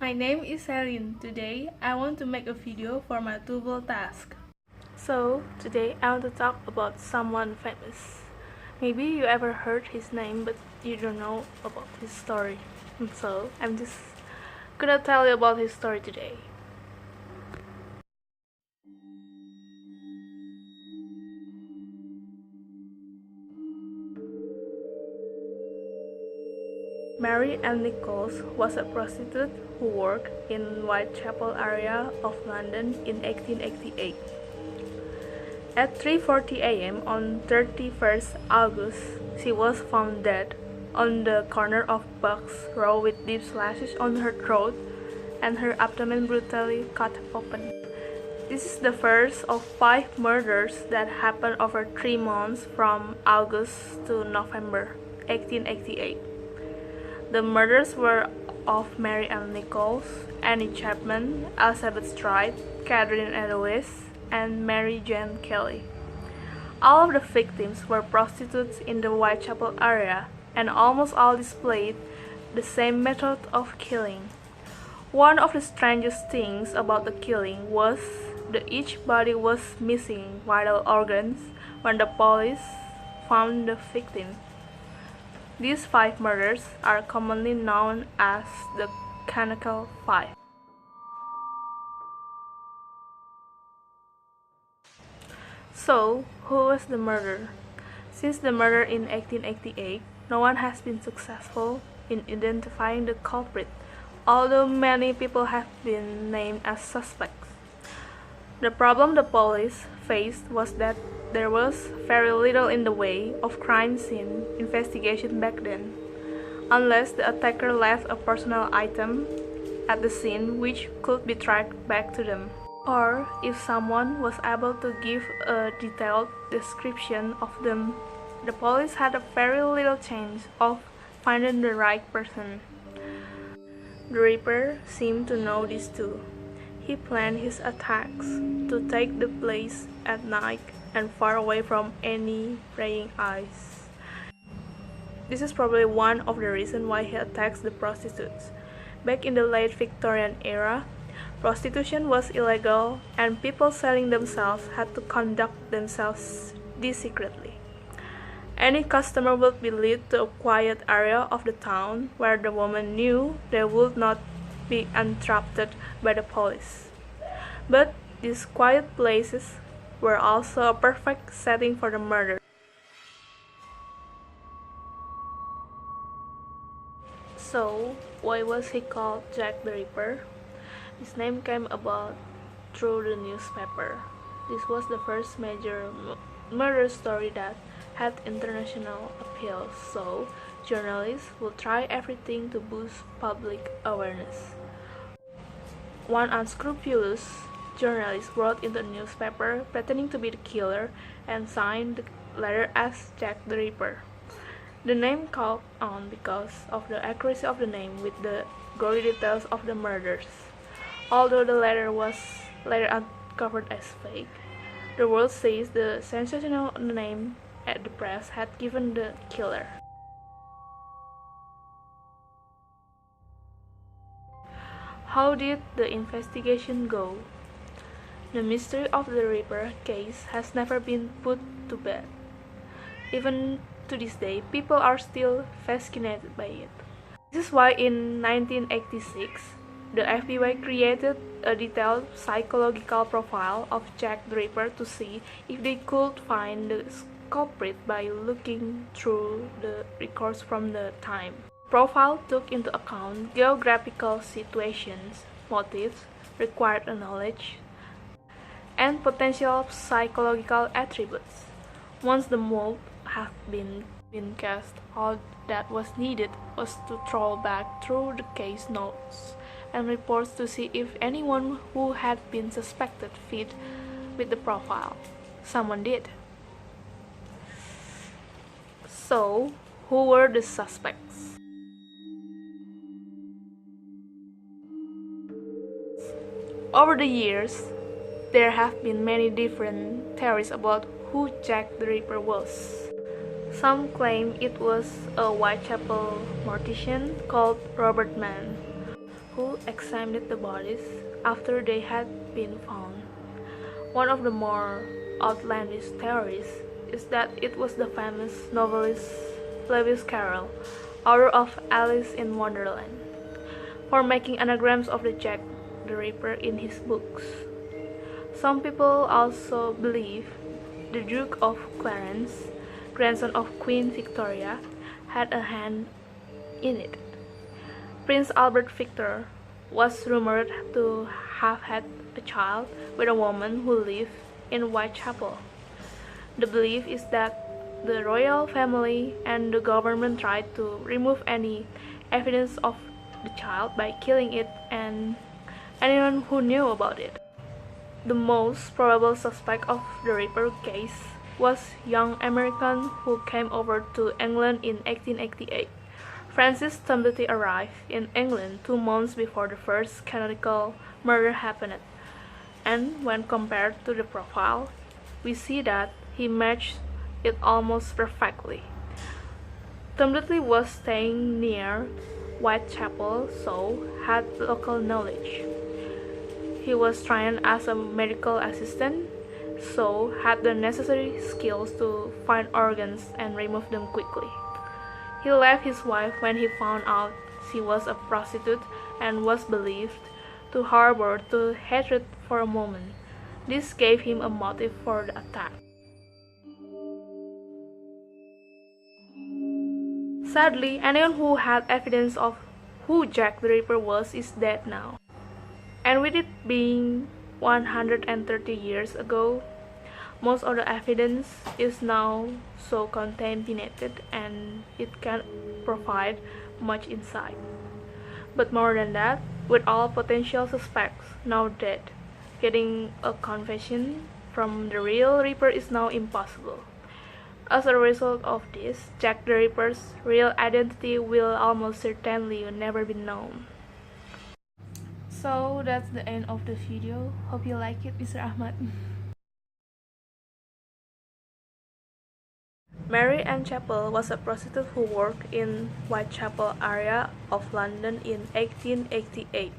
My name is Celin. Today, I want to make a video for my tutorial task. So, today I want to talk about someone famous. Maybe you ever heard his name, but you don't know about his story. So, I'm just gonna tell you about his story today. Mary Ann Nichols was a prostitute who worked in Whitechapel area of London in 1888. At 3:40 a.m. on 31st August, she was found dead on the corner of Bucks Row with deep slashes on her throat and her abdomen brutally cut open. This is the first of 5 murders that happened over 3 months from August to November 1888. The murders were of Mary Ann Nichols, Annie Chapman, Elizabeth Stride, Catherine Edelweiss, and Mary Jane Kelly. All of the victims were prostitutes in the Whitechapel area, and almost all displayed the same method of killing. One of the strangest things about the killing was that each body was missing vital organs when the police found the victim. These 5 murders are commonly known as the Canonical Five. So, who was the murderer? Since the murder in 1888, no one has been successful in identifying the culprit, although many people have been named as suspects. The problem the police faced was that there was very little in the way of crime scene investigation back then, unless the attacker left a personal item at the scene which could be tracked back to them, or if someone was able to give a detailed description of them, the police had a very little chance of finding the right person. The Ripper seemed to know this too. He planned his attacks to take the place at night and far away from any praying eyes. This is probably one of the reasons why he attacks the prostitutes. Back in the late Victorian era, prostitution was illegal and people selling themselves had to conduct themselves discreetly. Any customer would be led to a quiet area of the town where the woman knew they would not be interrupted by the police. But these quiet places were also a perfect setting for the murder. So, why was he called Jack the Ripper? His name came about through the newspaper. This was the first major murder story that had international appeal, so journalists will try everything to boost public awareness. One unscrupulous journalist wrote in the newspaper pretending to be the killer and signed the letter as Jack the Ripper. The name caught on because of the accuracy of the name with the gory details of the murders. Although the letter was later uncovered as fake, the world says the sensational name at the press had given the killer. How did the investigation go? The mystery of the Ripper case has never been put to bed. Even to this day, people are still fascinated by it. This is why in 1986, the FBI created a detailed psychological profile of Jack the Ripper to see if they could find the culprit by looking through the records from the time. The profile took into account geographical situations, motives, required knowledge, and potential psychological attributes. Once the mold had been cast, all that was needed was to troll back through the case notes and reports to see if anyone who had been suspected fit with the profile. Someone did. So, who were the suspects? Over the years, there have been many different theories about who Jack the Ripper was. Some claim it was a Whitechapel mortician called Robert Mann, who examined the bodies after they had been found. One of the more outlandish theories is that it was the famous novelist Lewis Carroll, author of Alice in Wonderland, for making anagrams of the Jack the Ripper in his books. Some people also believe the Duke of Clarence, grandson of Queen Victoria, had a hand in it. Prince Albert Victor was rumored to have had a child with a woman who lived in Whitechapel. The belief is that the royal family and the government tried to remove any evidence of the child by killing it and anyone who knew about it. The most probable suspect of the Ripper case was a young American who came over to England in 1888. Francis Tumblety arrived in England 2 months before the first canonical murder happened, and when compared to the profile, we see that he matched it almost perfectly. Tumblety was staying near Whitechapel, so had local knowledge. He was trained as a medical assistant, so had the necessary skills to find organs and remove them quickly. He left his wife when he found out she was a prostitute and was believed to harbor the hatred for a moment. This gave him a motive for the attack. Sadly, anyone who had evidence of who Jack the Ripper was is dead now. And with it being 130 years ago, most of the evidence is now so contaminated and it can't provide much insight. But more than that, with all potential suspects now dead, getting a confession from the real Ripper is now impossible. As a result of this, Jack the Ripper's real identity will almost certainly never be known. So that's the end of the video. Hope you like it, Mr. Ahmad. Mary Ann Chapel was a prostitute who worked in Whitechapel area of London in 1888.